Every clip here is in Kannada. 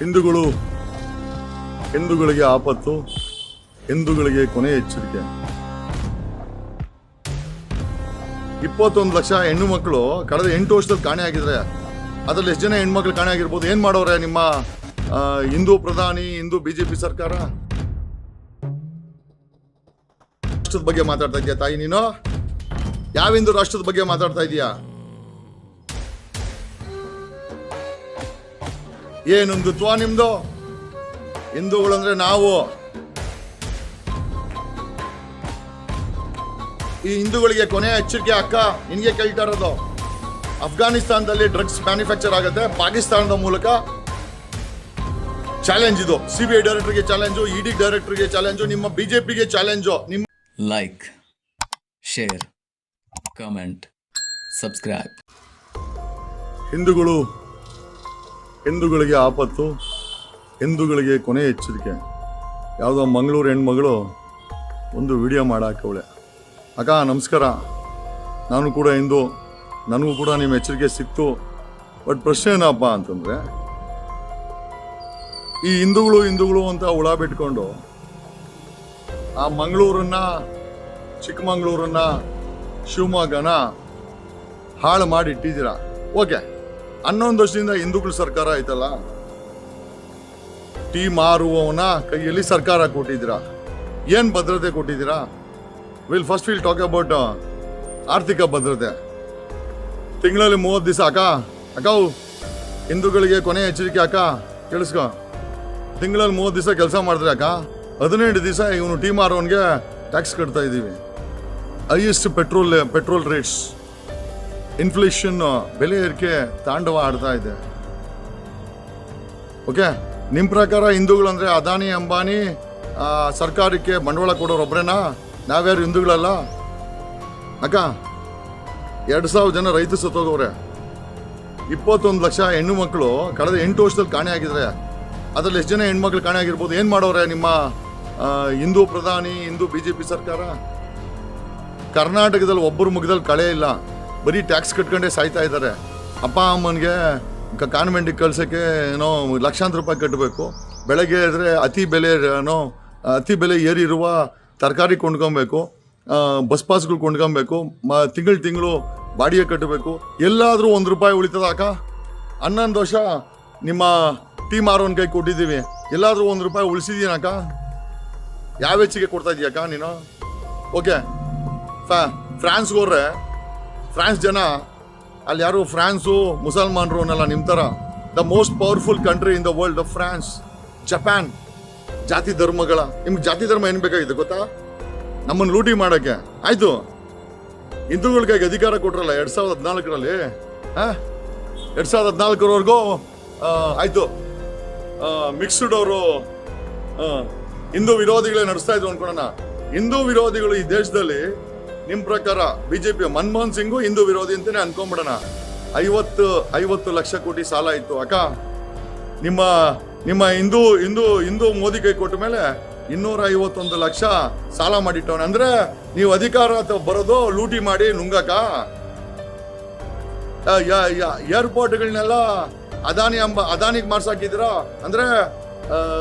ಹಿಂದೂಗಳಿಗೆ ಆಪತ್ತು, ಹಿಂದೂಗಳಿಗೆ ಕೊನೆ ಎಚ್ಚರಿಕೆ. 21 ಲಕ್ಷ ಹೆಣ್ಣು ಮಕ್ಕಳು ಕಳೆದ 8 ವರ್ಷದಲ್ಲಿ ಕಾಣೆ ಆಗಿದ್ರೆ ಅದರಲ್ಲಿ ಎಷ್ಟು ಜನ ಹೆಣ್ಮಕ್ಳು ಕಾಣೆ ಆಗಿರ್ಬೋದು? ಏನ್ ಮಾಡೋರೆ ನಿಮ್ಮ ಹಿಂದೂ ಪ್ರಧಾನಿ, ಹಿಂದೂ ಬಿಜೆಪಿ ಸರ್ಕಾರ? ರಾಷ್ಟ್ರದ ಬಗ್ಗೆ ಮಾತಾಡ್ತಾ ಇದೀಯಾ ತಾಯಿ ನೀನು? ಯಾವ ಹಿಂದೂ ರಾಷ್ಟ್ರದ ಬಗ್ಗೆ ಮಾತಾಡ್ತಾ ಇದೀಯಾ? ಏನು ಹಿಂದುತ್ವ ನಿಮ್ದು? ಹಿಂದೂಗಳಂದ್ರೆ ನಾವು. ಈ ಹಿಂದೂಗಳಿಗೆ ಕೊನೆಯ ಎಚ್ಚರಿಕೆ ಅಕ್ಕ ನಿನ್ಗೆ ಕೇಳ್ತಾ ಇರೋದು. ಅಫ್ಘಾನಿಸ್ತಾನದಲ್ಲಿ ಡ್ರಗ್ಸ್ ಮ್ಯಾನುಫ್ಯಾಕ್ಚರ್ ಆಗುತ್ತೆ ಪಾಕಿಸ್ತಾನದ ಮೂಲಕ. ಚಾಲೆಂಜ್ ಇದು. ಸಿಬಿಐ ಡೈರೆಕ್ಟರ್ಗೆ ಚಾಲೆಂಜು, ಇಡಿ ಡೈರೆಕ್ಟರ್ಗೆ ಚಾಲೆಂಜು, ನಿಮ್ಮ ಬಿಜೆಪಿಗೆ ಚಾಲೆಂಜು. ನಿಮ್ಮ ಲೈಕ್, ಶೇರ್, ಕಮೆಂಟ್, ಸಬ್ಸ್ಕ್ರೈಬ್. ಹಿಂದೂಗಳಿಗೆ ಆಪತ್ತು, ಹಿಂದೂಗಳಿಗೆ ಕೊನೆ ಎಚ್ಚರಿಕೆ. ಯಾವುದೋ ಮಂಗಳೂರು ಹೆಣ್ಮಗಳು ಒಂದು ವಿಡಿಯೋ ಮಾಡಾಕವಳೆ. ಅಕ್ಕ ನಮಸ್ಕಾರ, ನಾನು ಕೂಡ ಹಿಂದೂ, ನನಗೂ ಕೂಡ ನಿಮ್ಮ ಎಚ್ಚರಿಕೆ ಸಿಕ್ತು. ಬಟ್ ಪ್ರಶ್ನೆ ಏನಪ್ಪ ಅಂತಂದರೆ, ಈ ಹಿಂದೂಗಳು ಅಂತ ಹುಳ ಬಿಟ್ಕೊಂಡು ಆ ಮಂಗಳೂರನ್ನ, ಚಿಕ್ಕಮಂಗ್ಳೂರನ್ನ, ಶಿವಮೊಗ್ಗನ ಹಾಳು ಮಾಡಿ ಇಟ್ಟಿದ್ದೀರಾ. ಓಕೆ, 11 ವರ್ಷದಿಂದ ಹಿಂದೂಗಳ ಸರ್ಕಾರ ಆಯ್ತಲ್ಲ, ಟೀ ಮಾರುವವನ ಕೈಯಲ್ಲಿ ಸರ್ಕಾರ ಕೊಟ್ಟಿದ್ದೀರಾ. ಏನ್ ಭದ್ರತೆ ಕೊಟ್ಟಿದ್ದೀರಾ? ವಿಲ್ ಟಾಕ್ ಅಬೌಟ್ ಆರ್ಥಿಕ ಭದ್ರತೆ. ತಿಂಗಳಲ್ಲಿ 30 ದಿವಸ ಅಕ್ಕ ಹಿಂದೂಗಳಿಗೆ ಕೊನೆ ಎಚ್ಚರಿಕೆ ಅಕ್ಕ ಕೇಳಿಸ್ಕೊ. ತಿಂಗಳಲ್ಲಿ 30 ದಿವಸ ಕೆಲಸ ಮಾಡಿದ್ರೆ ಅಕ್ಕ 18 ದಿವಸ ಇವನು ಟೀ ಮಾರೋನ್ಗೆ ಟ್ಯಾಕ್ಸ್ ಕಟ್ತಾ ಇದ್ದೀವಿ. ಹೈಯೆಸ್ಟ್ ಪೆಟ್ರೋಲ್ ರೇಟ್ಸ್, ಇನ್ಫ್ಲೇಷನ್, ಬೆಲೆ ಏರಿಕೆ ತಾಂಡವ ಆಡ್ತಾ ಇದೆ. ಓಕೆ, ನಿಮ್ಮ ಪ್ರಕಾರ ಹಿಂದೂಗಳಂದ್ರೆ ಅದಾನಿ ಅಂಬಾನಿ ಸರ್ಕಾರಕ್ಕೆ ಬಂಡವಾಳ ಕೊಡೋರು ಒಬ್ರೇನಾ? ನಾವ್ಯಾರು ಹಿಂದೂಗಳಲ್ಲ ಅಕ್ಕ? 2,000 ಜನ ರೈತ ಸತ್ತೋಗವ್ರೆ. 21 ಲಕ್ಷ ಹೆಣ್ಣು ಮಕ್ಕಳು ಕಳೆದ 8 ವರ್ಷದಲ್ಲಿ ಕಾಣೆ ಆಗಿದ್ರೆ ಅದರಲ್ಲಿ ಎಷ್ಟು ಜನ ಹೆಣ್ಮಕ್ಳು ಕಾಣೆ ಆಗಿರ್ಬೋದು? ಏನ್ ಮಾಡೋರೆ ನಿಮ್ಮ ಹಿಂದೂ ಪ್ರಧಾನಿ, ಹಿಂದೂ ಬಿಜೆಪಿ ಸರ್ಕಾರ? ಕರ್ನಾಟಕದಲ್ಲಿ ಒಬ್ಬರ ಮುಖದಲ್ಲಿ ಕಳೆ ಇಲ್ಲ, ಬರೀ ಟ್ಯಾಕ್ಸ್ ಕಟ್ಕೊಂಡೇ ಸಾಯ್ತಾ ಇದ್ದಾರೆ. ಅಪ್ಪ ಅಮ್ಮನಿಗೆ ಕಾನ್ವೆಂಟಿಗೆ ಕಳ್ಸೋಕ್ಕೆ ಲಕ್ಷಾಂತರ ರೂಪಾಯಿ ಕಟ್ಟಬೇಕು. ಬೆಳಗ್ಗೆ ಇದ್ರೆ ಅತಿ ಬೆಲೆ ಏರಿರುವ ತರಕಾರಿ ಕೊಂಡ್ಕೊಬೇಕು, ಬಸ್ ಪಾಸ್ಗಳು ಕೊಂಡ್ಕೊಬೇಕು, ತಿಂಗಳು ಬಾಡಿಗೆ ಕಟ್ಟಬೇಕು. ಎಲ್ಲಾದರೂ 1 ರೂಪಾಯಿ ಉಳಿತದ ಅಕ್ಕ? 11 ವರ್ಷ ನಿಮ್ಮ ಟೀ ಮಾರೋನ್ ಕೈ ಕೊಟ್ಟಿದ್ದೀವಿ, ಎಲ್ಲಾದರೂ 1 ರೂಪಾಯಿ ಉಳಿಸಿದೀನಕ್ಕ? ಯಾವ ಹೆಚ್ಚಿಗೆ ಕೊಡ್ತಾ ಇದೀಯಕ್ಕ ನೀನು? ಓಕೆ, ಫ್ರಾನ್ಸ್ಗೆ ಹೋದ್ರೆ ಫ್ರಾನ್ಸ್ ಜನ, ಅಲ್ಲಿ ಯಾರು ಫ್ರಾನ್ಸು ಮುಸಲ್ಮಾನರು ಅನ್ನಲ್ಲ ನಿಮ್ಮ ಥರ. The most powerful country in the world of France, Japan. ಜಾತಿ ಧರ್ಮಗಳ, ನಿಮ್ಗೆ ಜಾತಿ ಧರ್ಮ ಏನು ಬೇಕಾಗಿದೆ ಗೊತ್ತಾ? ನಮ್ಮನ್ನು ಲೂಟಿ ಮಾಡೋಕ್ಕೆ. ಆಯ್ತು, ಹಿಂದೂಗಳಿಗೆ ಅಧಿಕಾರ ಕೊಟ್ರಲ್ಲ 2014ರಲ್ಲಿ. 2014ರವರೆಗೂ ಆಯ್ತು, ಮಿಕ್ಸ್ಡ್ ಅವರು ಹಿಂದೂ ವಿರೋಧಿಗಳೇ ನಡೆಸ್ತಾ ಇದ್ರು ಅನ್ಕೊಳ್ಳೋಣ. ಹಿಂದೂ ವಿರೋಧಿಗಳು ಈ ದೇಶದಲ್ಲಿ ನಿಮ್ ಪ್ರಕಾರ ಬಿಜೆಪಿ, ಮನಮೋಹನ್ ಸಿಂಗು ಹಿಂದೂ ವಿರೋಧಿ ಅಂತಾನೆ ಅನ್ಕೊಂಡ್ಬಿಡೋಣ. 50 ಲಕ್ಷ ಕೋಟಿ ಸಾಲ ಇತ್ತು ಅಕ್ಕ. ನಿಮ್ಮ ಹಿಂದೂ ಮೋದಿ ಕೈ ಕೊಟ್ಟ ಮೇಲೆ 251 ಲಕ್ಷ ಸಾಲ ಮಾಡಿಟ್ಟವನ. ಅಂದ್ರೆ ನೀವು ಅಧಿಕಾರ ಬರೋದು ಲೂಟಿ ಮಾಡಿ ನುಂಗಕ. ಏರ್ಪೋರ್ಟ್ಗಳನ್ನೆಲ್ಲ ಅದಾನಿಗೆ ಮಾಡ್ಸಾಕಿದ್ದೀರಾ. ಅಂದ್ರೆ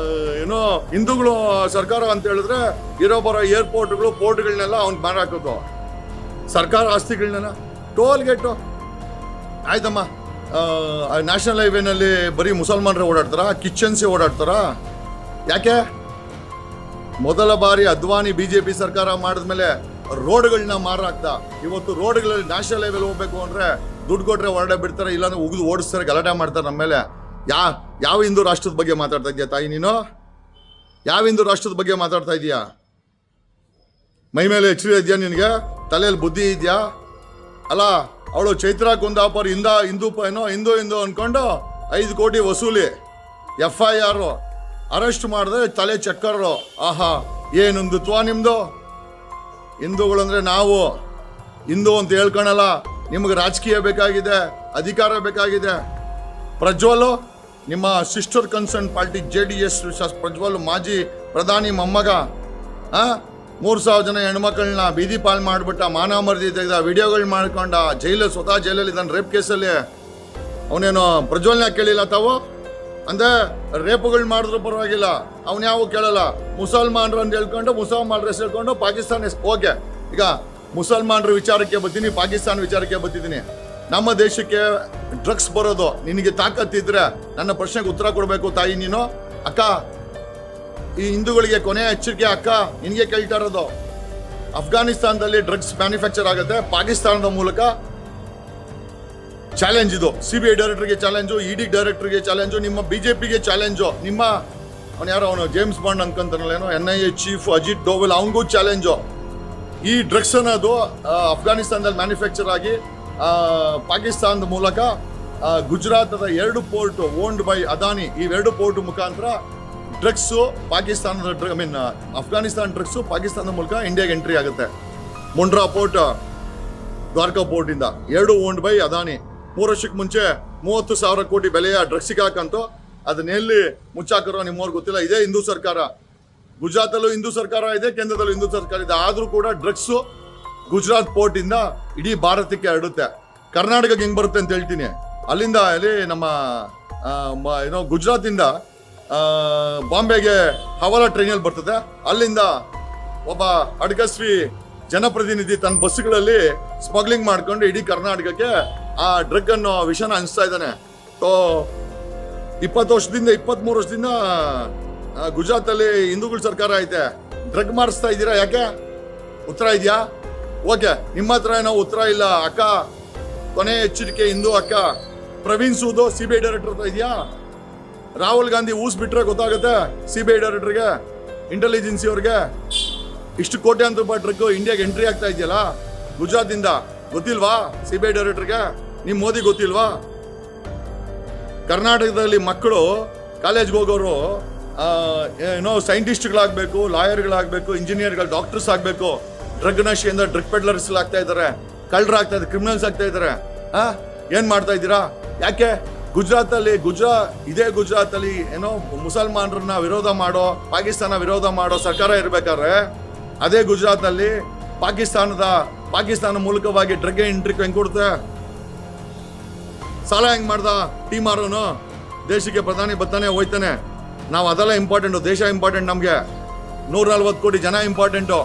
ಹಿಂದೂಗಳು ಸರ್ಕಾರ ಅಂತ ಹೇಳಿದ್ರೆ ಇರೋ ಬರೋ ಏರ್ಪೋರ್ಟ್ಗಳು, ಪೋರ್ಟ್ಗಳನ್ನೆಲ್ಲ ಅವ್ನಿಗೆ ಮಾರಾಕೋದು. ಸರ್ಕಾರ ಆಸ್ತಿಗಳನ್ನೆಲ್ಲ, ಟೋಲ್ ಗೇಟು ಆಯ್ತಮ್ಮ. ನ್ಯಾಷನಲ್ ಹೈವೇನಲ್ಲಿ ಬರೀ ಮುಸಲ್ಮಾನರೇ ಓಡಾಡ್ತಾರ, ಕಿಚನ್ಸೇ ಓಡಾಡ್ತಾರ. ಯಾಕೆ? ಮೊದಲ ಬಾರಿ ಅದ್ವಾನಿ ಬಿಜೆಪಿ ಸರ್ಕಾರ ಮಾಡಿದ್ಮೇಲೆ ರೋಡ್ಗಳನ್ನ ಮಾರಾಕ್ತಾ. ಇವತ್ತು ರೋಡ್ಗಳಲ್ಲಿ ನ್ಯಾಷನಲ್ ಹೈವೇಲಿ ಹೋಗ್ಬೇಕು ಅಂದ್ರೆ ದುಡ್ಡು ಕೊಟ್ರೆ ಹೊರಡೆ ಬಿಡ್ತಾರೆ, ಇಲ್ಲಾಂದ್ರೆ ಉಗಿದು ಓಡಿಸ್ತಾರೆ, ಗಲಾಟೆ ಮಾಡ್ತಾರೆ ನಮ್ಮ ಮೇಲೆ. ಯಾವ ಹಿಂದೂ ರಾಷ್ಟ್ರದ ಬಗ್ಗೆ ಮಾತಾಡ್ತಾ ಇದೀಯಾ ತಾಯಿ ನೀನು? ಯಾವ ಹಿಂದೂ ರಾಷ್ಟ್ರದ ಬಗ್ಗೆ ಮಾತಾಡ್ತಾ ಇದೀಯಾ? ಮೈ ಮೇಲೆ ಎಚ್ಚರ ಇದೆಯಾ ನಿನಗೆ? ತಲೆಯಲ್ಲಿ ಬುದ್ಧಿ ಇದೆಯಾ? ಅಲ್ಲ, ಅವಳು ಚೈತ್ರಾ ಕುಂದಾಪುರ್ ಹಿಂದೂ ಅನ್ಕೊಂಡು 5 ಕೋಟಿ ವಸೂಲಿ, FIR, ಅರೆಸ್ಟ್ ಮಾಡಿದ್ರೆ ತಲೆ ಚಕ್ಕರು. ಆಹಾ, ಏನು ಹಿಂದುತ್ವ ನಿಮ್ದು? ಹಿಂದೂಗಳಂದ್ರೆ ನಾವು. ಹಿಂದೂ ಅಂತ ಹೇಳ್ಕೊಳಲ್ಲ. ನಿಮ್ಗೆ ರಾಜಕೀಯ ಬೇಕಾಗಿದೆ, ಅಧಿಕಾರ ಬೇಕಾಗಿದೆ. ಪ್ರಜ್ವಲ್, ನಿಮ್ಮ sister concern party JDS Prajwal, ಮಾಜಿ ಪ್ರಧಾನಿ ಮೊಮ್ಮಗ, 3,000 ಜನ ಹೆಣ್ಮಕ್ಳನ್ನ ಬೀದಿ ಪಾಲ್ ಮಾಡಿಬಿಟ್ಟ, ಮಾನ ಮರ್ದಿ ತೆಗೆದ, ವಿಡಿಯೋಗಳು ಮಾಡ್ಕೊಂಡ, ಸ್ವತಃ ಜೈಲಲ್ಲಿ ಇದ್ದಾನೆ ರೇಪ್ ಕೇಸಲ್ಲಿ. ಅವನೇನು ಪ್ರಜ್ವಲ್ನ ಕೇಳಿಲ್ಲ ತಾವು? ಅಂದ್ರೆ ರೇಪುಗಳು ಮಾಡಿದ್ರು ಪರವಾಗಿಲ್ಲ, ಅವನ್ ಯಾವ ಕೇಳಲ್ಲ. ಮುಸಲ್ಮಾನರು ಅಂತ ಹೇಳ್ಕೊಂಡು ಮುಸಲ್ಮಾನರ ಹೆಸರು ಹೇಳ್ಕೊಂಡು ಪಾಕಿಸ್ತಾನ ಓಕೆ. ಈಗ ಮುಸಲ್ಮಾನರ ವಿಚಾರಕ್ಕೆ ಬರ್ತೀನಿ, ಪಾಕಿಸ್ತಾನ ವಿಚಾರಕ್ಕೆ ಬರ್ತಿದ್ದೀನಿ. ನಮ್ಮ ದೇಶಕ್ಕೆ ಡ್ರಗ್ಸ್ ಬರೋದು ನಿನಗೆ ತಾಕತ್ತಿದ್ರೆ ನನ್ನ ಪ್ರಶ್ನೆಗೆ ಉತ್ತರ ಕೊಡಬೇಕು ತಾಯಿ ನೀನು. ಅಕ್ಕ, ಈ ಹಿಂದೂಗಳಿಗೆ ಕೊನೆಯ ಎಚ್ಚರಿಕೆ ಅಕ್ಕ, ನಿನಗೆ ಕೇಳ್ತಾ ಇರೋದು. ಅಫ್ಘಾನಿಸ್ತಾನದಲ್ಲಿ ಡ್ರಗ್ಸ್ ಮ್ಯಾನುಫ್ಯಾಕ್ಚರ್ ಆಗುತ್ತೆ ಪಾಕಿಸ್ತಾನದ ಮೂಲಕ. ಚಾಲೆಂಜ್ ಇದು. CBI ಡೈರೆಕ್ಟರ್ಗೆ ಚಾಲೆಂಜು, ED ಡೈರೆಕ್ಟರ್ಗೆ ಚಾಲೆಂಜು, ನಿಮ್ಮ BJPಗೆ ಚಾಲೆಂಜು, ನಿಮ್ಮ ಅವನು ಜೇಮ್ಸ್ ಬಾಂಡ್ ಅನ್ಕೊಂತಾನಲ್ಲ ಏನೋ NIA ಚೀಫ್ ಅಜಿತ್ ಡೋವಲ್, ಅವನಿಗೂ ಚಾಲೆಂಜು. ಈ ಡ್ರಗ್ಸ್ ಅನ್ನೋದು ಅಫ್ಘಾನಿಸ್ತಾನದಲ್ಲಿ ಮ್ಯಾನುಫ್ಯಾಕ್ಚರ್ ಆಗಿ ಪಾಕಿಸ್ತಾನದ ಮೂಲಕ ಗುಜರಾತದ 2 ಪೋರ್ಟ್ ಓನ್ಡ್ ಬೈ ಅದಾನಿ, ಈ 2 ಪೋರ್ಟ್ ಮುಖಾಂತರ ಡ್ರಗ್ಸು ಪಾಕಿಸ್ತಾನದ ಅಫ್ಘಾನಿಸ್ತಾನ ಡ್ರಗ್ಸು ಪಾಕಿಸ್ತಾನದ ಮೂಲಕ ಇಂಡಿಯಾಗೆ ಎಂಟ್ರಿ ಆಗುತ್ತೆ. ಮುಂಡ್ರಾ ಪೋರ್ಟ್, ದ್ವಾರಕಾ ಪೋರ್ಟ್ ಇಂದ 2 ಓನ್ಡ್ ಬೈ ಅದಾನಿ. 3 ವರ್ಷಕ್ಕೆ ಮುಂಚೆ 30,000 ಕೋಟಿ ಬೆಲೆಯ ಡ್ರಗ್ಸಿಗೆ ಹಾಕಂತೂ ಅದನ್ನೆಲ್ಲಿ ಮುಚ್ಚಾಕರೋ ನಿಮ್ಮವ್ರಿಗೆ ಗೊತ್ತಿಲ್ಲ. ಇದೇ ಹಿಂದೂ ಸರ್ಕಾರ, ಗುಜರಾತಲ್ಲೂ ಹಿಂದೂ ಸರ್ಕಾರ ಇದೆ, ಕೇಂದ್ರದಲ್ಲೂ ಹಿಂದೂ ಸರ್ಕಾರ ಇದೆ. ಆದ್ರೂ ಕೂಡ ಡ್ರಗ್ಸು ಗುಜರಾತ್ ಪೋರ್ಟ್ ಇಂದ ಇಡೀ ಭಾರತಕ್ಕೆ ಹರಡುತ್ತೆ. ಕರ್ನಾಟಕಕ್ಕೆ ಹೆಂಗ್ ಬರುತ್ತೆ ಅಂತ ಹೇಳ್ತೀನಿ. ಅಲ್ಲಿಂದ ಅಲ್ಲಿ ನಮ್ಮ ಗುಜರಾತ್ ಇಂದ ಬಾಂಬೆಗೆ ಹವಾಲಾ ಟ್ರೈನಲ್ಲಿ ಬರ್ತದೆ. ಅಲ್ಲಿಂದ ಒಬ್ಬ ಅಡ್ಕಶ್ರೀ ಜನಪ್ರತಿನಿಧಿ ತನ್ನ ಬಸ್ಗಳಲ್ಲಿ ಸ್ಮಗ್ಲಿಂಗ್ ಮಾಡ್ಕೊಂಡು ಇಡೀ ಕರ್ನಾಟಕಕ್ಕೆ ಆ ಡ್ರಗ್ ಅನ್ನೋ ವಿಷಯನ ಹಂಚ್ತಾ ಇದ್ದಾನೆ. 20 ವರ್ಷದಿಂದ 23 ವರ್ಷದಿಂದ ಗುಜರಾತ್ ಅಲ್ಲಿ ಹಿಂದೂಗಳ ಸರ್ಕಾರ ಐತೆ. ಡ್ರಗ್ ಮಾರಿಸ್ತಾ ಇದ್ದೀರಾ, ಯಾಕೆ? ಉತ್ತರ ಇದೆಯಾ? ಓಕೆ, ನಿಮ್ಮ ಹತ್ರ ಏನೋ ಉತ್ತರ ಇಲ್ಲ ಅಕ್ಕ. ಕೊನೆ ಎಚ್ಚರಿಕೆ ಹಿಂದೂ ಅಕ್ಕ. ಪ್ರವೀಣ್ ಸೂದ್ CBI ಡೈರೆಕ್ಟರ್ ಹತ್ರ ಇದೆಯಾ? ರಾಹುಲ್ ಗಾಂಧಿ ಊಸ್ ಬಿಟ್ರೆ ಗೊತ್ತಾಗುತ್ತೆ CBI ಡೈರೆಕ್ಟರ್ಗೆ, ಇಂಟೆಲಿಜೆನ್ಸಿ ಅವ್ರಿಗೆ. ಇಷ್ಟು ಕೋಟ್ಯಾಂತರ ರೂಪಾಯಿ ಡ್ರಗ್ ಇಂಡಿಯಾಗೆ ಎಂಟ್ರಿ ಆಗ್ತಾ ಇದೆಯಲ್ಲ ಗುಜರಾತ್ ಇಂದ, ಗೊತ್ತಿಲ್ವಾ CBI ಡೈರೆಕ್ಟರ್ಗೆ? ನಿಮ್ ಮೋದಿ ಗೊತ್ತಿಲ್ವಾ? ಕರ್ನಾಟಕದಲ್ಲಿ ಮಕ್ಕಳು ಕಾಲೇಜ್ಗೆ ಹೋಗೋರು ಏನೋ ಸೈಂಟಿಸ್ಟ್ಗಳಾಗಬೇಕು, ಲಾಯರ್ಗಳಾಗಬೇಕು, ಇಂಜಿನಿಯರ್ಗಳು, ಡಾಕ್ಟರ್ಸ್ ಆಗಬೇಕು. ಡ್ರಗ್ ನಶೆಯಿಂದ ಡ್ರಗ್ ಪೆಡ್ಲರ್ಸ್ ಆಗ್ತಾ ಇದ್ದಾರೆ, ಕಳ್ಳರಾಗ್ತಾ ಇದ್ದಾರೆ, ಕ್ರಿಮಿನಲ್ಸ್ ಆಗ್ತಾ ಇದ್ದಾರೆ. ಏನ್ ಮಾಡ್ತಾ ಇದ್ದೀರಾ? ಯಾಕೆ ಇದೇ ಗುಜರಾತ್ ಅಲ್ಲಿ ಏನೋ ಮುಸಲ್ಮಾನರನ್ನ ವಿರೋಧ ಮಾಡೋ, ಪಾಕಿಸ್ತಾನ ವಿರೋಧ ಮಾಡೋ ಸರ್ಕಾರ ಇರ್ಬೇಕಾದ್ರೆ ಅದೇ ಗುಜರಾತ್ ನಲ್ಲಿ ಪಾಕಿಸ್ತಾನ ಮೂಲಕವಾಗಿ ಡ್ರಗ್ ಎಂಟ್ರಿ ಹೆಂಗ್ ಕೊಡುತ್ತೆ? ಸಾಲ ಹೆಂಗ್ ಮಾಡ್ದ ಟೀಮಾರೋನು? ದೇಶಕ್ಕೆ ಪ್ರಧಾನಿ ಬರ್ತಾನೆ ಹೋಯ್ತಾನೆ. ನಾವು ಅದೆಲ್ಲ ಇಂಪಾರ್ಟೆಂಟು, ದೇಶ ಇಂಪಾರ್ಟೆಂಟ್ ನಮ್ಗೆ. 140 ಕೋಟಿ ಜನ ಇಂಪಾರ್ಟೆಂಟು.